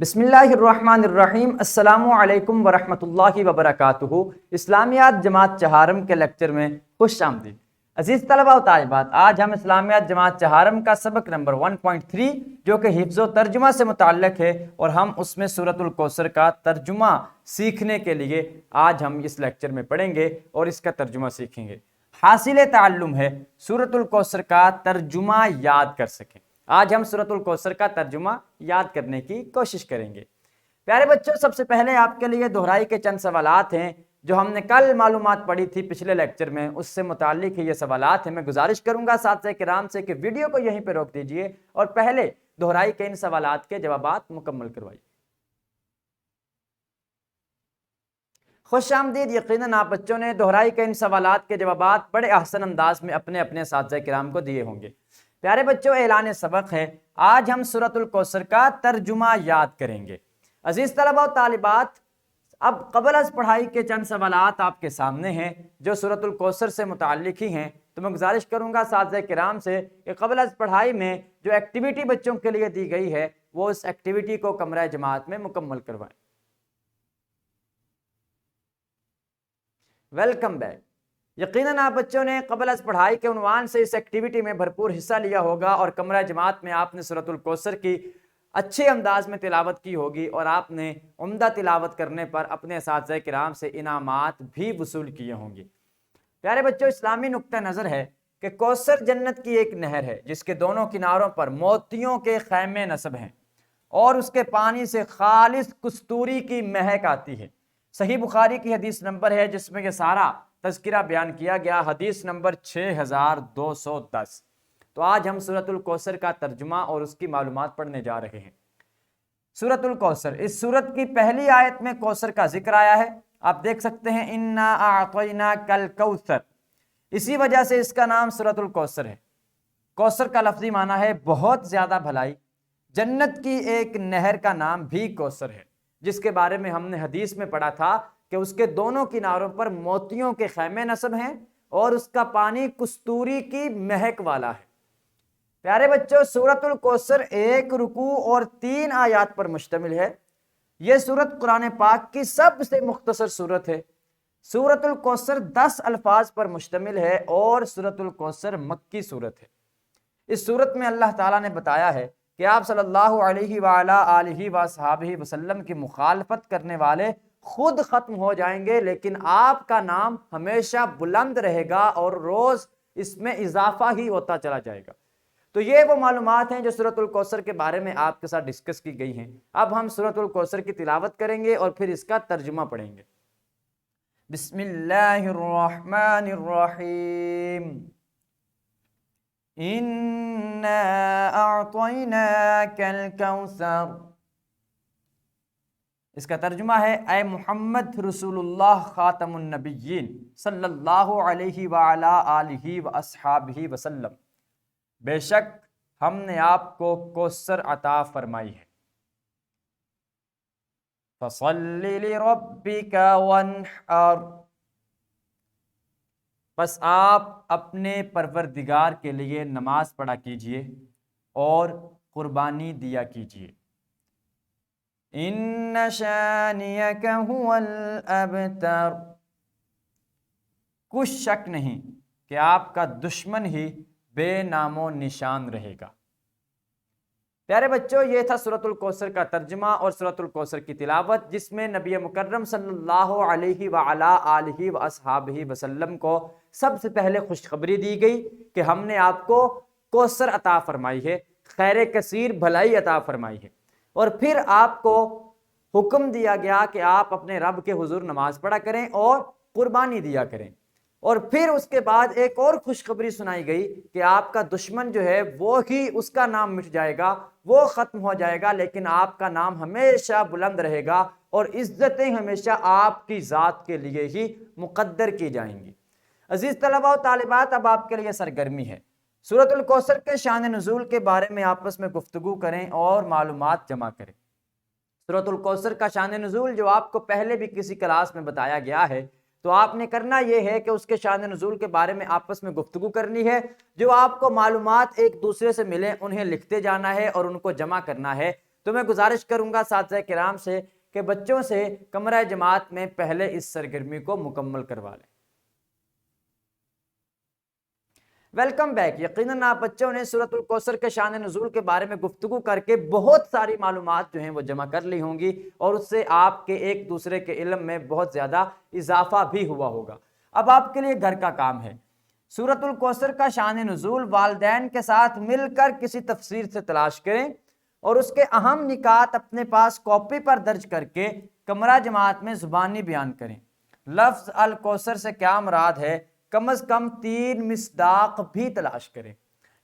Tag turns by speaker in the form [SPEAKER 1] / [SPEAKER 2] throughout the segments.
[SPEAKER 1] بسم اللہ الرحمن الرحیم۔ السلام علیکم ورحمۃ اللہ وبرکاتہ۔ اسلامیات جماعت چہارم کے لیکچر میں خوش آمدید۔ عزیز طلبہ و طالبات، آج ہم اسلامیات جماعت چہارم کا سبق نمبر 1.3 جو کہ حفظ و ترجمہ سے متعلق ہے، اور ہم اس میں سورۃ الکوثر کا ترجمہ سیکھنے کے لیے آج ہم اس لیکچر میں پڑھیں گے اور اس کا ترجمہ سیکھیں گے۔ حاصل تعلم ہے سورۃ الکوثر کا ترجمہ یاد کر سکیں۔ آج ہم سورۃ الکوثر کا ترجمہ یاد کرنے کی کوشش کریں گے۔ پیارے بچوں، سب سے پہلے آپ کے لیے دہرائی کے چند سوالات ہیں جو ہم نے کل معلومات پڑھی تھی پچھلے لیکچر میں، اس سے متعلق ہی یہ سوالات ہیں۔ میں گزارش کروں گا اساتذہ کرام سے کہ ویڈیو کو یہیں پہ روک دیجئے اور پہلے دہرائی کے ان سوالات کے جوابات مکمل کروائیے۔ خوش آمدید۔ یقیناً آپ بچوں نے دہرائی کے ان سوالات کے جوابات بڑے احسن انداز میں اپنے اپنے اساتذہ کرام کو دیے ہوں گے۔ پیارے بچوں، اعلان سبق ہے، آج ہم سورۃ الکوثر کا ترجمہ یاد کریں گے۔ عزیز طلبہ و طالبات، اب قبل از پڑھائی کے چند سوالات آپ کے سامنے ہیں جو سورۃ الکوثر سے متعلق ہی ہیں، تو میں گزارش کروں گا اساتذہ کرام سے کہ قبل از پڑھائی میں جو ایکٹیویٹی بچوں کے لیے دی گئی ہے وہ اس ایکٹیویٹی کو کمرہ جماعت میں مکمل کروائیں۔ Welcome back. یقیناً آپ بچوں نے قبل از پڑھائی کے عنوان سے اس ایکٹیویٹی میں بھرپور حصہ لیا ہوگا اور کمرہ جماعت میں آپ نے سورۃ الکوثر کی اچھے انداز میں تلاوت کی ہوگی، اور آپ نے عمدہ تلاوت کرنے پر اپنے اساتذہ کرام سے انعامات بھی وصول کیے ہوں گے۔ پیارے بچوں، اسلامی نقطہ نظر ہے کہ کوثر جنت کی ایک نہر ہے جس کے دونوں کناروں پر موتیوں کے خیمے نصب ہیں اور اس کے پانی سے خالص کستوری کی مہک آتی ہے۔ صحیح بخاری کی حدیث نمبر ہے جس میں یہ سارا تذکرہ بیان کیا گیا، حدیث نمبر 6210۔ تو آج ہم سورۃ الکوثر کا ترجمہ اور اس کی معلومات پڑھنے جا رہے ہیں۔ سورۃ الکوثر، اس سورت کی پہلی آیت میں کوثر کا ذکر آیا ہے۔ آپ دیکھ سکتے ہیں انا اعطیناک الکوثر، اسی وجہ سے اس کا نام سورۃ الکوثر ہے۔ کوثر کا لفظی معنی ہے بہت زیادہ بھلائی۔ جنت کی ایک نہر کا نام بھی کوثر ہے، جس کے بارے میں ہم نے حدیث میں پڑھا تھا کہ اس کے دونوں کناروں پر موتیوں کے خیمے نصب ہیں اور اس کا پانی کستوری کی مہک والا ہے۔ پیارے بچوں، سورۃ الکوثر 1 رکوع اور 3 آیات پر مشتمل ہے۔ یہ سورت قرآن پاک کی سب سے مختصر سورت ہے۔ سورۃ الکوثر 10 الفاظ پر مشتمل ہے اور سورۃ الکوثر مکی سورت ہے۔ اس سورت میں اللہ تعالیٰ نے بتایا ہے کہ آپ صلی اللہ علیہ وآلہ آلہ وصحبہ وسلم کی مخالفت کرنے والے خود ختم ہو جائیں گے، لیکن آپ کا نام ہمیشہ بلند رہے گا اور روز اس میں اضافہ ہی ہوتا چلا جائے گا۔ تو یہ وہ معلومات ہیں جو سورۃ الکوثر کے بارے میں آپ کے ساتھ ڈسکس کی گئی ہیں۔ اب ہم سورۃ الکوثر کی تلاوت کریں گے اور پھر اس کا ترجمہ پڑھیں گے۔ بسم اللہ الرحمن الرحیم۔ اِنَّا أَعْطَيْنَاكَ الْكَوْثَرَ۔ اس کا ترجمہ ہے، اے محمد رسول اللہ خاتم النبیین صلی اللہ علیہ وآلہ آلہ وأصحابہ وسلم، بے شک ہم نے آپ کو کوثر عطا فرمائی ہے۔ فَصَلِّ لِرَبِّكَ وَانْحَرْ، بس آپ اپنے پروردگار کے لیے نماز پڑھا کیجئے اور قربانی دیا کیجئے۔ إِنَّ شَانِئَكَ هُوَ الْأَبْتَرُ، کچھ شک نہیں کہ آپ کا دشمن ہی بے نام و نشان رہے گا۔ پیارے بچوں، یہ تھا سورۃ الکوثر کا ترجمہ اور سورۃ الکوثر کی تلاوت، جس میں نبی مکرم صلی اللہ علیہ وآلہ آلہ وصحبہ وسلم کو سب سے پہلے خوشخبری دی گئی کہ ہم نے آپ کو کوثر عطا فرمائی ہے، خیر کثیر بھلائی عطا فرمائی ہے، اور پھر آپ کو حکم دیا گیا کہ آپ اپنے رب کے حضور نماز پڑھا کریں اور قربانی دیا کریں، اور پھر اس کے بعد ایک اور خوشخبری سنائی گئی کہ آپ کا دشمن جو ہے وہ ہی، اس کا نام مٹ جائے گا، وہ ختم ہو جائے گا، لیکن آپ کا نام ہمیشہ بلند رہے گا اور عزتیں ہمیشہ آپ کی ذات کے لیے ہی مقدر کی جائیں گی۔ عزیز طلبہ و طالبات، اب آپ کے لیے سرگرمی ہے، سورۃ الکوثر کے شان نزول کے بارے میں آپس میں گفتگو کریں اور معلومات جمع کریں۔ سورۃ الکوثر کا شان نزول جو آپ کو پہلے بھی کسی کلاس میں بتایا گیا ہے، تو آپ نے کرنا یہ ہے کہ اس کے شان نزول کے بارے میں آپس میں گفتگو کرنی ہے۔ جو آپ کو معلومات ایک دوسرے سے ملیں انہیں لکھتے جانا ہے اور ان کو جمع کرنا ہے۔ تو میں گزارش کروں گا اساتذہ کرام سے کہ بچوں سے کمرہ جماعت میں پہلے اس سرگرمی کو مکمل کروا لیں۔ Welcome back. یقیناً آپ بچوں نے سورۃ الکوثر کے شان نزول کے بارے میں گفتگو کر کے بہت ساری معلومات جو ہیں وہ جمع کر لی ہوں گی، اور اس سے آپ کے ایک دوسرے کے علم میں بہت زیادہ اضافہ بھی ہوا ہوگا۔ اب آپ کے لیے گھر کا کام ہے، سورۃ الکوثر کا شان نزول والدین کے ساتھ مل کر کسی تفسیر سے تلاش کریں اور اس کے اہم نکات اپنے پاس کاپی پر درج کر کے کمرہ جماعت میں زبانی بیان کریں۔ لفظ الکوثر سے کیا مراد ہے، کم از کم 3 مصداق بھی تلاش کریں۔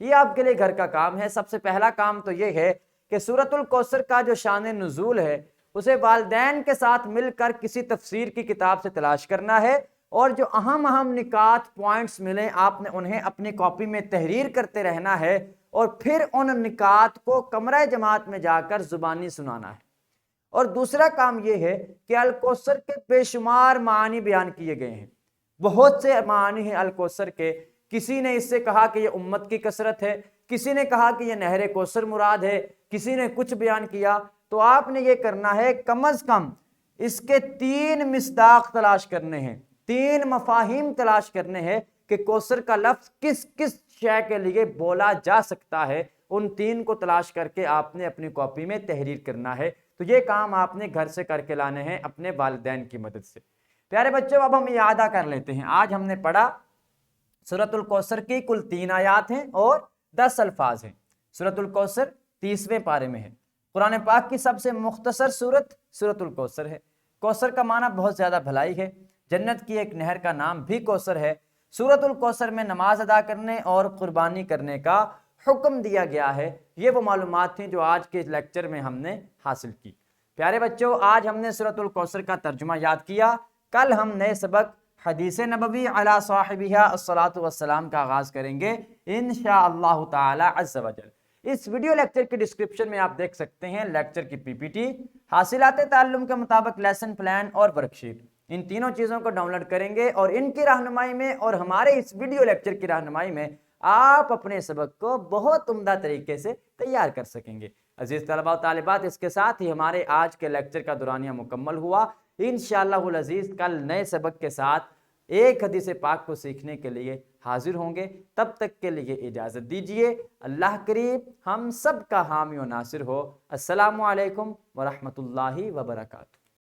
[SPEAKER 1] یہ آپ کے لیے گھر کا کام ہے۔ سب سے پہلا کام تو یہ ہے کہ سورۃ الکوثر کا جو شان نزول ہے اسے والدین کے ساتھ مل کر کسی تفسیر کی کتاب سے تلاش کرنا ہے، اور جو اہم نکات پوائنٹس ملیں آپ نے انہیں اپنی کاپی میں تحریر کرتے رہنا ہے، اور پھر ان نکات کو کمرہ جماعت میں جا کر زبانی سنانا ہے۔ اور دوسرا کام یہ ہے کہ الکوثر کے بے شمار معنی بیان کیے گئے ہیں، بہت سے معنی ہیں الکوثر کے۔ کسی نے اس سے کہا کہ یہ امت کی کثرت ہے، کسی نے کہا کہ یہ نہر کوثر مراد ہے، کسی نے کچھ بیان کیا۔ تو آپ نے یہ کرنا ہے، کم از کم اس کے 3 مصداق تلاش کرنے ہیں، 3 مفاہیم تلاش کرنے ہیں کہ کوثر کا لفظ کس کس شے کے لیے بولا جا سکتا ہے۔ ان 3 کو تلاش کر کے آپ نے اپنی کاپی میں تحریر کرنا ہے۔ تو یہ کام آپ نے گھر سے کر کے لانے ہیں اپنے والدین کی مدد سے۔ پیارے بچوں، اب ہم اعادہ کر لیتے ہیں۔ آج ہم نے پڑھا سورۃ الکوثر کی کل 3 آیات ہیں اور 10 الفاظ ہیں۔ سورۃ الکوثر 30ویں پارے میں ہے۔ قرآن پاک کی سب سے مختصر سورت سورۃ الکوثر ہے۔ کوثر کا معنی بہت زیادہ بھلائی ہے۔ جنت کی ایک نہر کا نام بھی کوثر ہے۔ سورۃ الکوثر میں نماز ادا کرنے اور قربانی کرنے کا حکم دیا گیا ہے۔ یہ وہ معلومات تھیں جو آج کے لیکچر میں ہم نے حاصل کی۔ پیارے بچوں، آج ہم نے سورۃ الکوثر کا ترجمہ یاد کیا۔ کل ہم نئے سبق حدیث نبوی علی صاحبہ الصلاۃ والسلام کا آغاز کریں گے انشاءاللہ تعالی عز وجل۔ اس ویڈیو لیکچر کی ڈسکرپشن میں آپ دیکھ سکتے ہیں لیکچر کی پی پی ٹی، حاصلات تعلم کے مطابق لیسن پلان اور ورک شیٹ۔ ان تینوں چیزوں کو ڈاؤن لوڈ کریں گے اور ان کی رہنمائی میں اور ہمارے اس ویڈیو لیکچر کی رہنمائی میں آپ اپنے سبق کو بہت عمدہ طریقے سے تیار کر سکیں گے۔ عزیز طلباء و طالبات، اس کے ساتھ ہی ہمارے آج کے لیکچر کا دورانیہ مکمل ہوا۔ انشاءاللہ العزیز کل نئے سبق کے ساتھ ایک حدیث پاک کو سیکھنے کے لیے حاضر ہوں گے۔ تب تک کے لیے اجازت دیجیے۔ اللہ کریم ہم سب کا حامی و ناصر ہو۔ السلام علیکم ورحمۃ اللہ وبرکاتہ۔